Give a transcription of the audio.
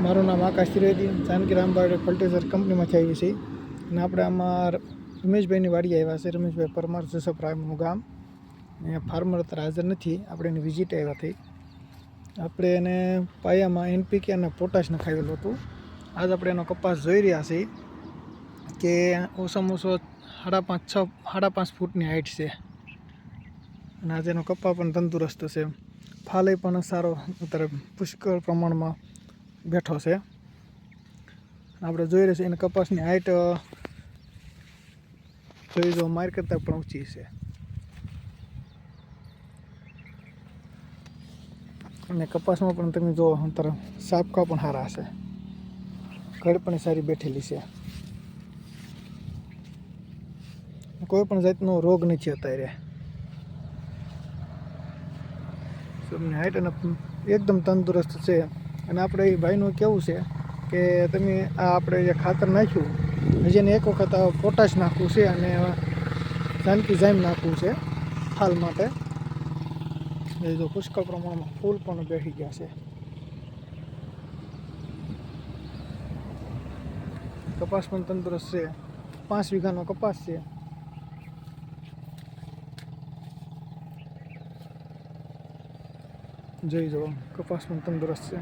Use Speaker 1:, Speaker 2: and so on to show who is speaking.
Speaker 1: મારું નામ આકાશ ત્રિવેદી, જાનકી રામબાગ ફર્ટિલાઇઝર કંપનીમાંથી આવી છીએ અને આપણે આમાં રમેશભાઈની વાડી આવ્યા છે. રમેશભાઈ પરમાર જસપરાનું ગામ. અહીંયા ફાર્મર અત્યારે હાજર નથી, આપણે એની વિઝિટ આવ્યા હતી. આપણે એને પાયામાં NPK અને પોટાશ નખાવેલું હતું. આજ આપણે એનો કપાસ જોઈ રહ્યા છીએ કે ઓછામાં ઓછો 5.5 ફૂટની હાઈટ છે અને આજે એનો કપા પણ તંદુરસ્ત છે. ફાલે પણ સારો અત્યારે પુષ્કળ પ્રમાણમાં બેઠો છે. આપણે જોઈ રહ્યા છીએ એને કપાસની હાઈટ જોઈ જો માર કરતાં પણ ઊંચી છે અને કપાસમાં પણ તમે જો અત્યારે સાપકા પણ સારા છે, ઘડ પણ સારી બેઠેલી છે, કોઈ પણ જાતનો રોગ નથી અત્યારે. હાઈટ અને એકદમ તંદુરસ્ત છે. અને આપણે એ ભાઈનું કેવું છે કે તમે આ આપણે જે ખાતર નાખ્યું હજી એને એક વખત પોટાશ નાખવું છે અને જાનકી જામ નાખવું છે ફાલ માટે. એ જો પુષ્કળ પ્રમાણમાં ફૂલ પણ બેસી ગયા છે. કપાસ પણ તંદુરસ્ત છે, 5 વીઘાનો કપાસ છે. જોઈ જો કપાસ પણ તંદુરસ્ત છે.